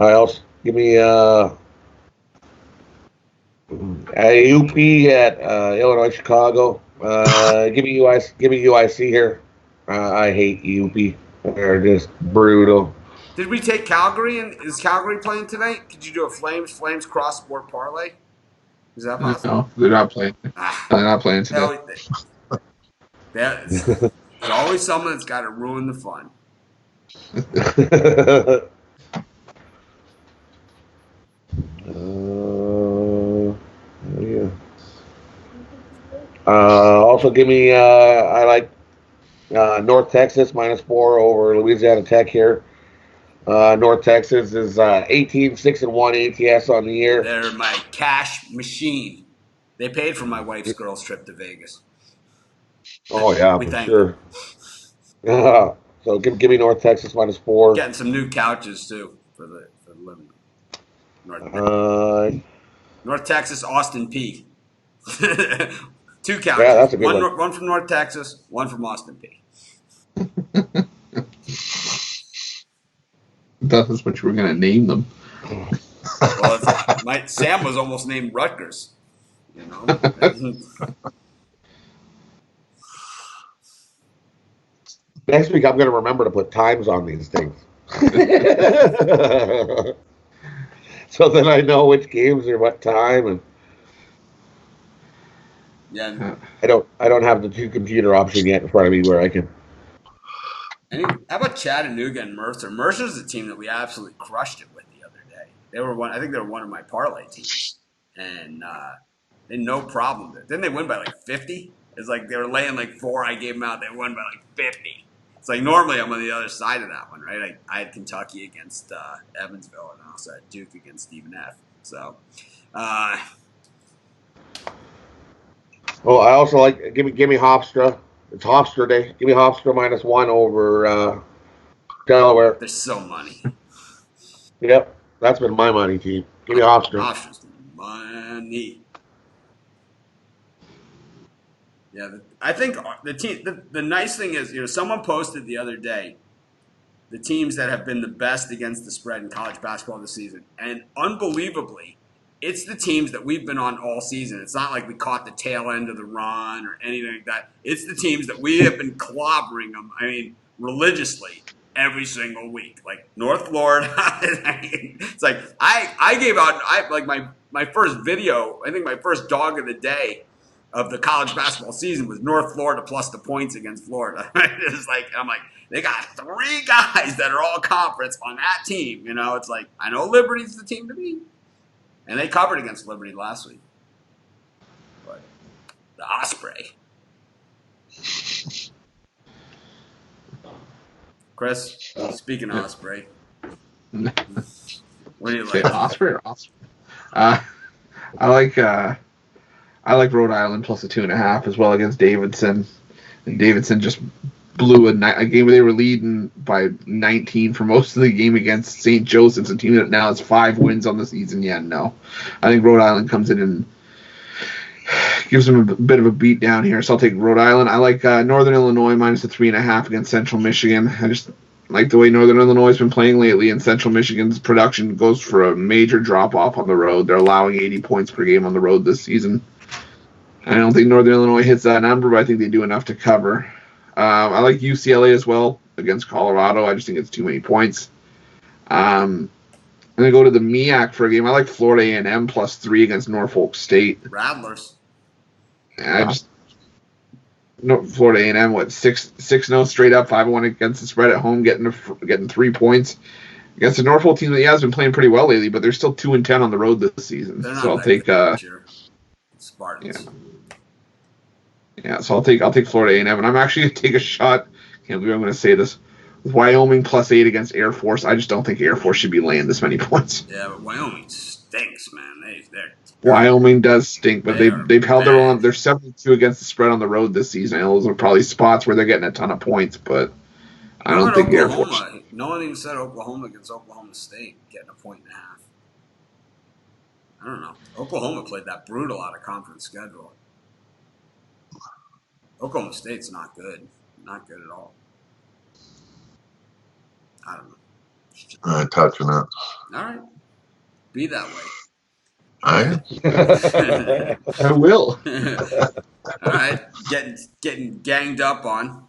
I also give me UP at Illinois Chicago. Give me UIC here. I hate UP. They're just brutal. Did we take Calgary? And is Calgary playing tonight? Could you do a Flames cross-sport parlay? Is that possible? No, they're not playing. They're not playing today. There's always someone that's got to ruin the fun. Yeah. Also, give me. I like North Texas -4 over Louisiana Tech here. North Texas is 18-6-1 ATS on the year. They're my cash machine. They paid for my wife's girls' trip to Vegas. Oh yeah, We for thank sure. So give me North Texas -4. Getting some new couches too for the living room. North Texas, Austin P. 2 couches. Yeah, that's a good one. One from North Texas, one from Austin P. That's what you were going to name them. Well, Sam was almost named Rutgers. You know. Next week, I'm going to remember to put times on these things, so then I know which games are what time. And yeah, I don't have the 2-computer option yet in front of me where I can. how about Chattanooga and Mercer? Mercer's a team that we absolutely crushed it with the other day. They were one. I think they were one of my parlay teams, and they had no problem. Didn't they win by like 50? It's like they were laying like 4. I gave them out. They won by like 50. It's like normally I'm on the other side of that one, right? I had Kentucky against Evansville, and I also had Duke against Stephen F. So, I also like give me Hofstra. It's Hofstra day. Give me Hofstra -1 over Delaware. there's so money. Yep, that's been my money team. Give me Hofstra. Hofstra's money. Yeah, I think the team. The nice thing is, someone posted the other day the teams that have been the best against the spread in college basketball this season, and unbelievably, it's the teams that we've been on all season. It's not like we caught the tail end of the run or anything like that. It's the teams that we have been clobbering them. I mean, religiously every single week. Like North Florida. It's like I gave out my first video. I think my first dog of the day of the college basketball season was North Florida plus the points against Florida. It's like I'm like they got 3 guys that are all conference on that team. It's like I know Liberty's the team to beat, and they covered against Liberty last week. But the Osprey, Chris. Speaking of Osprey, what do you like? Osprey or Osprey? I like Rhode Island plus a 2.5 as well against Davidson. And Davidson just blew a game where they were leading by 19 for most of the game against St. Joseph's, a team that now has 5 wins on the season. Yeah, no. I think Rhode Island comes in and gives them a bit of a beat down here, so I'll take Rhode Island. I like Northern Illinois minus the 3.5 against Central Michigan. I just like the way Northern Illinois has been playing lately, and Central Michigan's production goes for a major drop-off on the road. They're allowing 80 points per game on the road this season. I don't think Northern Illinois hits that number, but I think they do enough to cover. I like UCLA as well against Colorado. I just think it's too many points. I'm going to go to the MEAC for a game. I like Florida A&M plus 3 against Norfolk State. Rattlers. Florida A&M, 6-0 straight up, 5-1 against the spread at home, getting 3 points against the Norfolk team that has been playing pretty well lately, but they're still 2-10 on the road this season. So I'll take Spartans. Yeah, so I'll take Florida A&M, and I'm actually going to take a shot. Can't believe I'm going to say this. With Wyoming plus 8 against Air Force, I just don't think Air Force should be laying this many points. Yeah, but Wyoming stinks, man. Wyoming does stink, but they've held their own. They're 72 against the spread on the road this season. Those are probably spots where they're getting a ton of points, but I don't think Air Force. No one even said Oklahoma against Oklahoma State getting a 1.5. I don't know. Oklahoma played that brutal out of conference schedule. Oklahoma State's not good. Not good at all. I don't know. I ain't touching that. All right. Be that way. I will. All right. Getting ganged up on.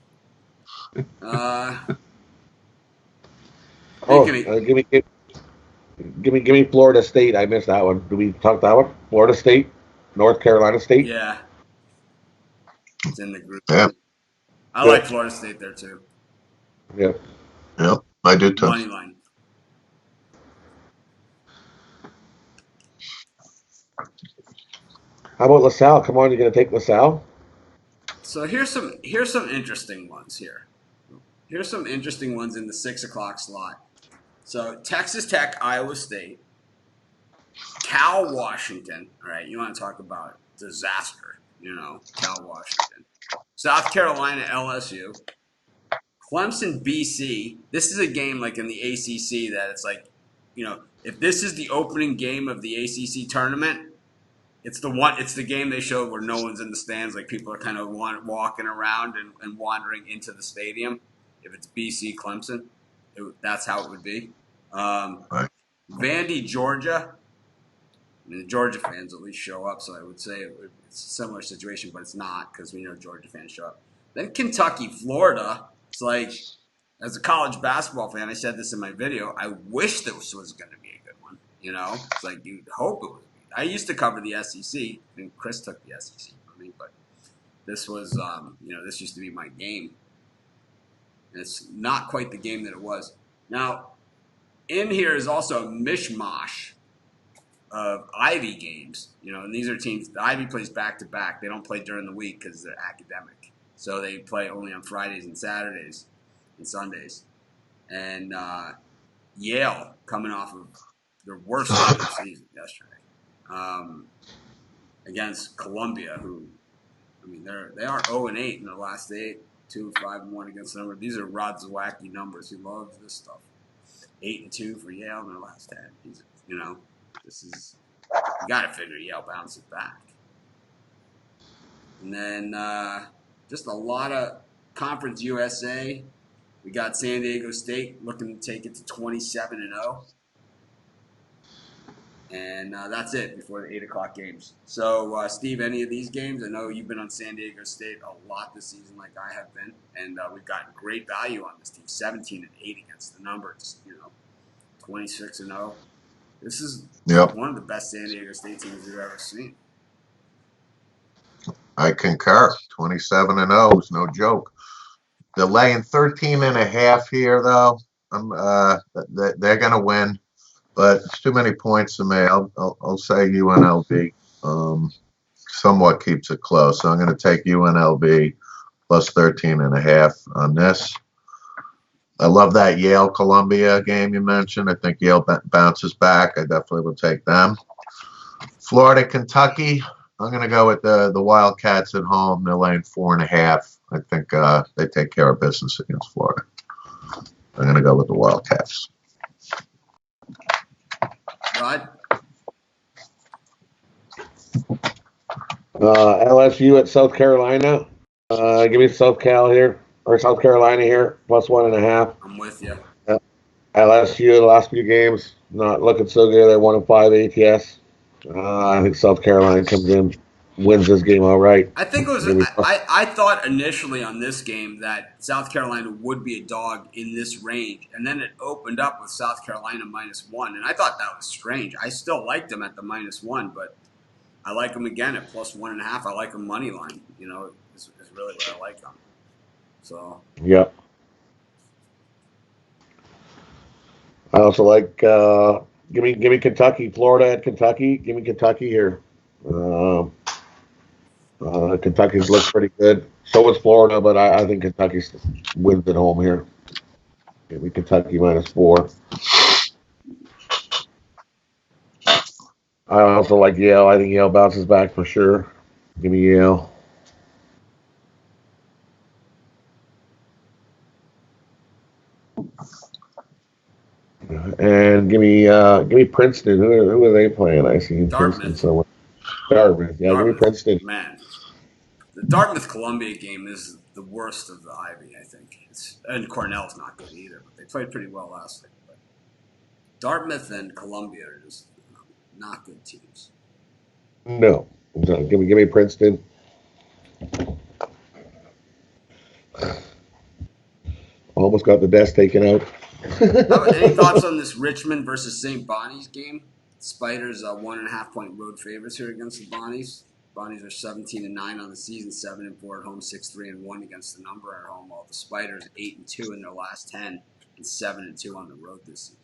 Give me Florida State. I missed that one. Do we talk that one? Florida State, North Carolina State. Yeah. It's in the group. Yeah. I like Florida State there too. Yeah. Yep, I do too. Money line. How about LaSalle? Come on, you're gonna take LaSalle? So here's some interesting ones here. Here's some interesting ones in the 6 o'clock slot. So Texas Tech, Iowa State, Cal, Washington. All right, you want to talk about disaster? Cal, Washington, South Carolina, LSU, Clemson, BC. This is a game like in the ACC that it's like, if this is the opening game of the ACC tournament, it's the game they showed where no one's in the stands, like people are kind of walking around and wandering into the stadium. If it's BC, Clemson, that's how it would be. Right. Vandy, Georgia. I mean, the Georgia fans at least show up, so I would say it's a similar situation, but it's not because we know Georgia fans show up. Then Kentucky, Florida. It's like, as a college basketball fan, I said this in my video, I wish this was going to be a good one. It's like you'd hope it was. I used to cover the SEC, and Chris took the SEC from me, but this was, this used to be my game. And it's not quite the game that it was. Now, in here is also a mishmash of Ivy games, and these are teams. The Ivy plays back to back. They don't play during the week because they're academic, so they play only on Fridays and Saturdays and Sundays. And Yale coming off of their worst game of the season yesterday against Columbia, who, I mean, they are 0-8 in their last 8, 2-5-1 against the number. These are Rod Zawacki numbers. He loves this stuff. 8-2 for Yale in their last 10. This is, you got to figure Yale bounces back. And then just a lot of Conference USA. We got San Diego State looking to take it to 27-0. And that's it before the 8 o'clock games. So, Steve, any of these games? I know you've been on San Diego State a lot this season, like I have been, and we've gotten great value on this team. 17-8 against the numbers. 26-0. This is one of the best San Diego State teams we've ever seen. I concur. 27-0 is no joke. They're laying 13.5 here, though. They're going to win, but it's too many points to me. I'll say UNLV. Somewhat keeps it close. So I'm going to take UNLV plus 13.5 on this. I love that Yale-Columbia game you mentioned. I think Yale bounces back. I definitely will take them. Florida-Kentucky. I'm going to go with the Wildcats at home. They're laying 4.5. I think they take care of business against Florida. I'm going to go with the Wildcats. Rod? LSU at South Carolina. Give me South Carolina here, plus 1.5. I'm with you. LSU, the last few games, not looking so good. They're 1-5 ATS. I think South Carolina comes in, wins this game all right. I think it was. I thought initially on this game that South Carolina would be a dog in this range, and then it opened up with South Carolina -1, and I thought that was strange. I still liked them at the -1, but I like them again at plus 1.5. I like them money line. Is really what I like them. So yeah. I also like give me Kentucky, Florida at Kentucky. Give me Kentucky here. Kentucky's looks pretty good. So is Florida, but I think Kentucky wins at home here. Give me Kentucky -4. I also like Yale. I think Yale bounces back for sure. Give me Yale. And give me Princeton. Who are they playing? I see Princeton somewhere. Dartmouth. Yeah, give me Princeton. Man, the Dartmouth-Columbia game is the worst of the Ivy, I think. And Cornell's not good either, but they played pretty well last week. But Dartmouth and Columbia are just not good teams. No. Give me Princeton. Almost got the desk taken out. Any thoughts on this Richmond versus St. Bonnie's game? Spiders 1.5 point road favorites here against the Bonnies. Bonnies are 17-9 on the season, 7-4 at home, 6-3-1 against the number at home. While the Spiders 8-2 in their last 10 and 7-2 on the road this season.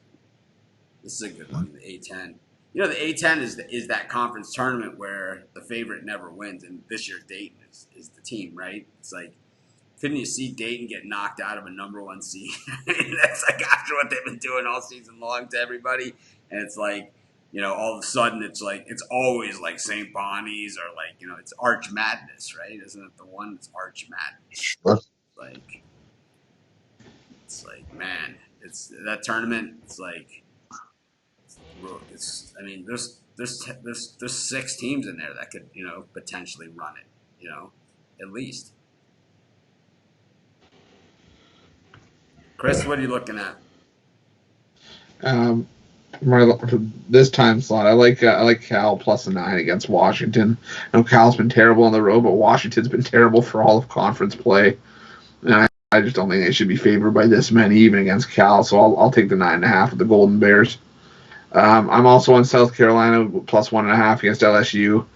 This is a good one. The A10. The A10 is that conference tournament where the favorite never wins, and this year Dayton is the team, right? It's like couldn't you see Dayton get knocked out of a number one seed? That's like after what they've been doing all season long to everybody, and it's like, all of a sudden it's like it's always like St. Bonnie's or like it's Arch Madness, right? Isn't it the one that's Arch Madness? Like it's like, man, it's that tournament. It's like I mean, there's 6 teams in there that could potentially run it, at least. Chris, what are you looking at? For this time slot, I like Cal plus a 9 against Washington. I know Cal's been terrible on the road, but Washington's been terrible for all of conference play. And I just don't think they should be favored by this many, even against Cal. So I'll take the 9.5 with the Golden Bears. I'm also on South Carolina plus 1.5 against LSU.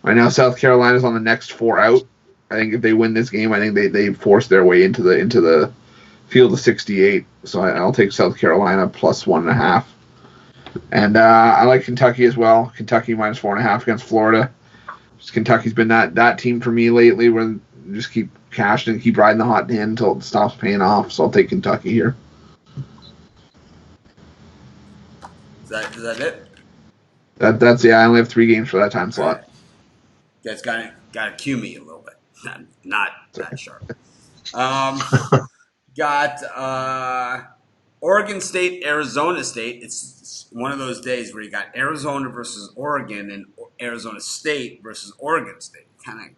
Right now, South Carolina's on the next 4 out. I think if they win this game, I think they force their way into the field of 68. So I'll take South Carolina plus 1.5. And I like Kentucky as well. Kentucky minus 4.5 against Florida. Kentucky's been that team for me lately, where they just keep cashing and keep riding the hot hand until it stops paying off. So I'll take Kentucky here. Is that it? That's I only have 3 games for that time slot. Right. You guys got to cue me a little bit. Not that sharp. Got Oregon State, Arizona State. It's one of those days where you got Arizona versus Oregon and Arizona State versus Oregon State. Kind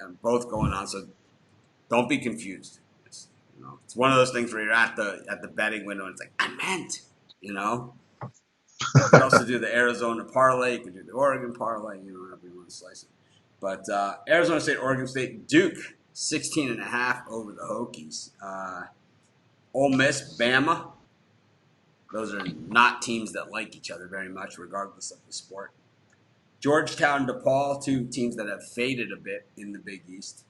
of both going on, so don't be confused. It's one of those things where you're at the betting window and it's like, I meant. You could also do the Arizona parlay. You could do the Oregon parlay. However you want to slice it. But Arizona State, Oregon State, Duke, 16.5 over the Hokies. Ole Miss, Bama. Those are not teams that like each other very much, regardless of the sport. Georgetown, DePaul, 2 teams that have faded a bit in the Big East.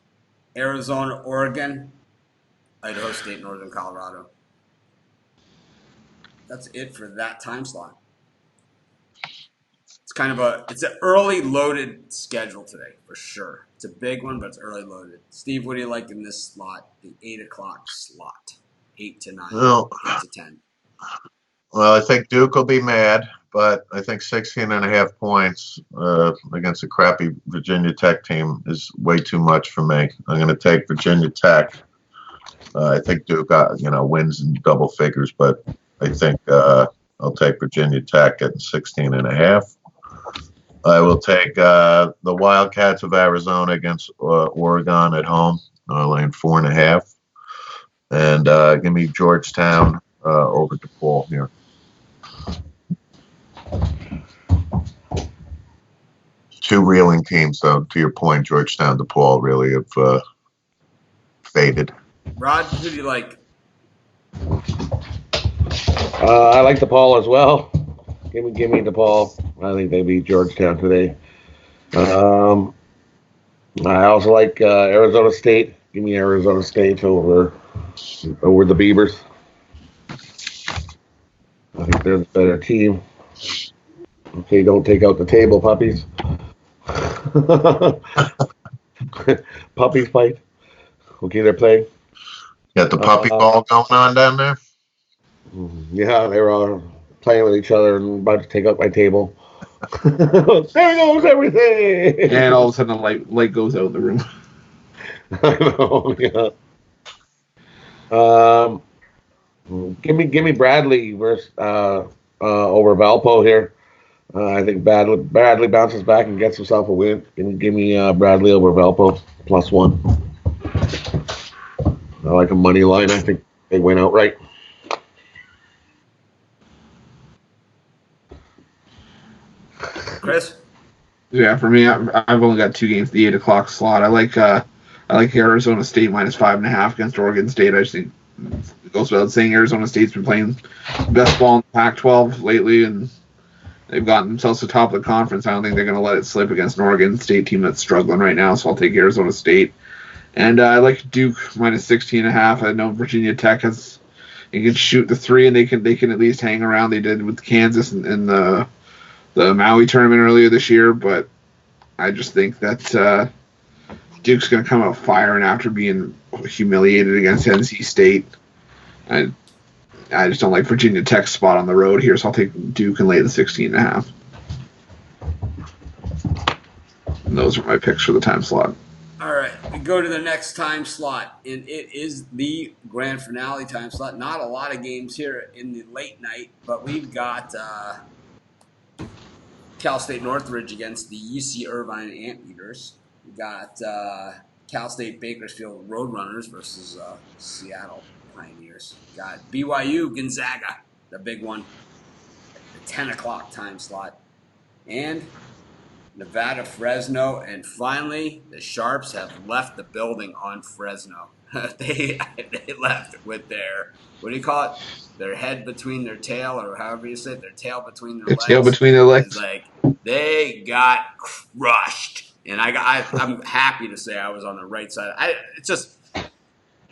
Arizona, Oregon, Idaho State, Northern Colorado. That's it for that time slot. It's an early loaded schedule today, for sure. It's a big one, but it's early loaded. Steve, what do you like in this slot, the 8 o'clock slot? 8 to 9, 8 to 10. Well, I think Duke will be mad, but I think 16.5 points against a crappy Virginia Tech team is way too much for me. I'm going to take Virginia Tech. I think Duke wins in double figures, but I think I'll take Virginia Tech at 16.5. I will take the Wildcats of Arizona against Oregon at home, laying 4.5. And give me Georgetown over DePaul here. Two reeling teams, though. To your point, Georgetown, DePaul really have faded. Rod, who do you like? I like DePaul as well. Give me DePaul. I think they beat Georgetown today. I also like Arizona State. Give me Arizona State over the Beavers. I think they're the better team. Okay, don't take out the table, puppies. Puppies fight. Okay, they're playing. Got the puppy ball going on down there? Yeah, they were all playing with each other and about to take out my table. There goes everything! And all of a sudden the light goes out of the room. I know, yeah. Give me Bradley versus over Valpo here. I think Bradley bounces back and gets himself a win. Give me Bradley over Valpo plus 1. I like a money line. I think they win outright. Chris? Yeah, for me, I've only got 2 games. The 8 o'clock slot. I like Arizona State minus 5.5 against Oregon State. I just think it goes without saying Arizona State's been playing best ball in the Pac-12 lately, and they've gotten themselves to the top of the conference. I don't think they're going to let it slip against an Oregon State team that's struggling right now. So I'll take Arizona State. And I like Duke minus 16.5. I know Virginia Tech can shoot the 3, and they can at least hang around. They did with Kansas in the Maui tournament earlier this year, but I just think that Duke's going to come out firing after being humiliated against NC State. I just don't like Virginia Tech's spot on the road here, so I'll take Duke and lay the 16.5. And those are my picks for the time slot. All right, we go to the next time slot, and it is the grand finale time slot. Not a lot of games here in the late night, but we've got Cal State Northridge against the UC Irvine Anteaters. We got Cal State Bakersfield Roadrunners versus Seattle Pioneers. We got BYU Gonzaga, the big one, the 10 o'clock time slot, and Nevada Fresno, and finally the Sharps have left the building on Fresno. they left with their, what do you call it? Their head between their tail, or however you say it, their tail between their legs. Tail between their legs. It's like they got crushed, and I'm happy to say I was on the right side. It's just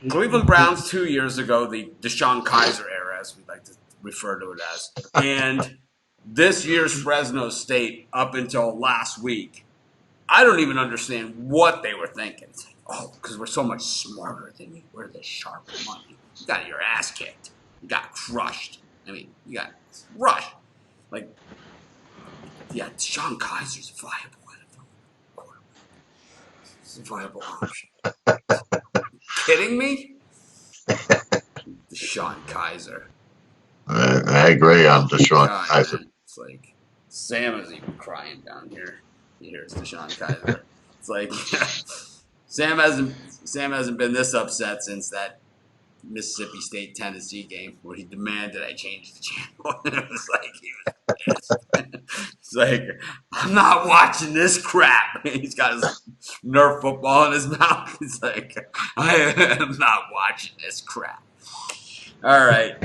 Cleveland Browns 2 years ago, the Deshaun Kaiser era, as we like to refer to it as, and this year's Fresno State up until last week, I don't even understand what they were thinking. It's like, oh, because we're so much smarter than you. We're the sharp money. You got your ass kicked. You got crushed. I mean, you got crushed. Like, yeah, Sean Kaiser's viable quarterback. It's a viable option. Kidding me? Deshaun Kaiser. I agree on Deshaun Kaiser. Man. It's like Sam is even crying down here. He hears Deshaun Kaiser. It's like Sam hasn't been this upset since that Mississippi State Tennessee game where he demanded I change the channel. It was like he was pissed. It's like, I'm not watching this crap. He's got his Nerf football in his mouth. He's like, I am not watching this crap. All right.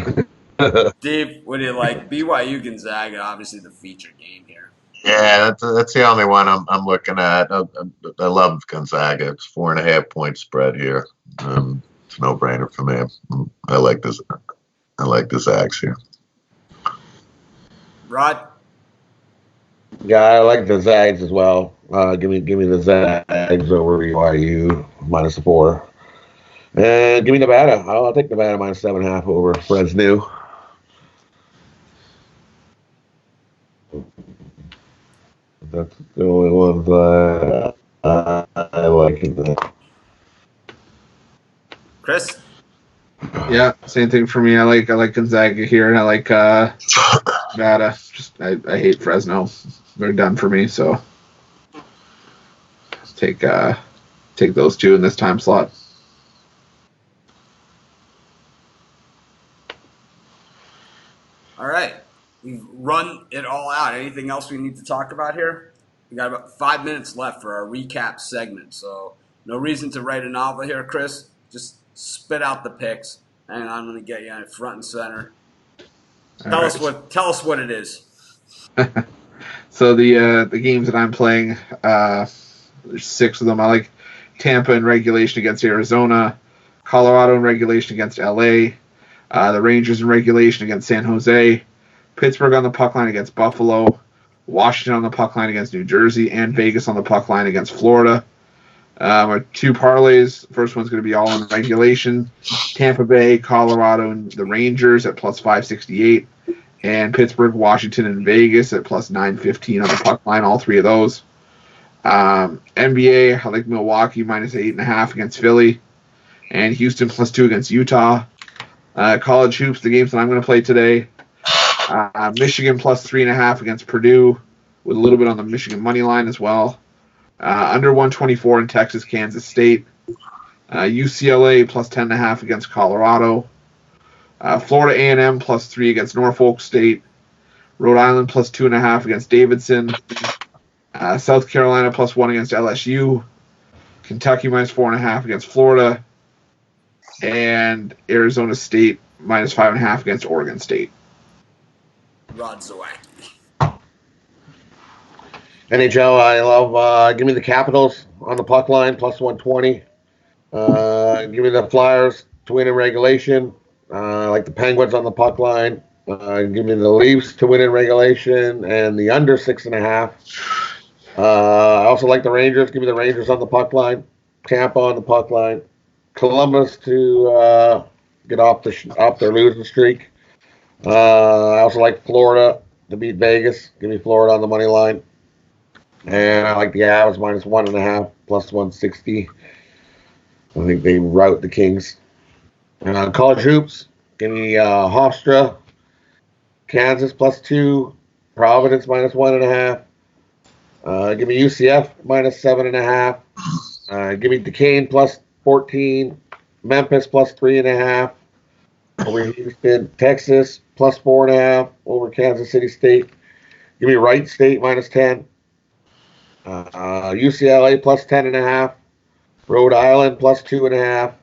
Dave, what do you like? BYU Gonzaga, obviously the feature game here. Yeah, that's the only one I'm looking at. I love Gonzaga. It's 4.5 point spread here. It's a no-brainer for me. I like this. I like the Zags here. Rod? Yeah, I like the Zags as well. Give me the Zags over BYU -4. And give me Nevada. I'll take Nevada -7.5 over Fresno. That's the only ones I like in that. Chris? Yeah, same thing for me. I like Gonzaga here, and I like Nevada. Just I hate Fresno. They're done for me. So take those two in this time slot. All right. We've run it all out. Anything else we need to talk about here? We got about 5 minutes left for our recap segment, so no reason to write a novel here, Chris. Just spit out the picks, and I'm going to get you on front and center. Tell us what it is. So the games that I'm playing, there's 6 of them. I like Tampa in regulation against Arizona, Colorado in regulation against LA, the Rangers in regulation against San Jose, Pittsburgh on the puck line against Buffalo, Washington on the puck line against New Jersey, and Vegas on the puck line against Florida. Our 2 parlays. The first one's going to be all in regulation. Tampa Bay, Colorado, and the Rangers at +568. And Pittsburgh, Washington, and Vegas at +915 on the puck line, all 3 of those. NBA, I like Milwaukee -8.5 against Philly. And Houston +2 against Utah. College hoops, the games that I'm going to play today. Michigan +3.5 against Purdue, with a little bit on the Michigan money line as well. Under 124 in Texas, Kansas State. UCLA +10.5 against Colorado. Florida A&M +3 against Norfolk State. Rhode Island +2.5 against Davidson. South Carolina +1 against LSU. Kentucky -4.5 against Florida. And Arizona State -5.5 against Oregon State. Rod Zawacki. NHL, I love. Give me the Capitals on the puck line +120. Give me the Flyers to win in regulation. I like the Penguins on the puck line. Give me the Leafs to win in regulation and the under 6.5. I also like the Rangers. Give me the Rangers on the puck line. Tampa on the puck line. Columbus to get off their losing streak. I also like Florida to beat Vegas. Give me Florida on the money line. And I like the Avs minus 1.5 plus 160. I think they rout the Kings. College hoops. Give me Hofstra, Kansas plus 2, Providence minus 1.5. Give me UCF minus 7.5. Give me Duquesne plus 14, Memphis plus 3.5. Over Houston, Texas plus 4.5 over Kansas City State. Give me Wright State minus 10. UCLA plus 10.5. Rhode Island plus 2.5.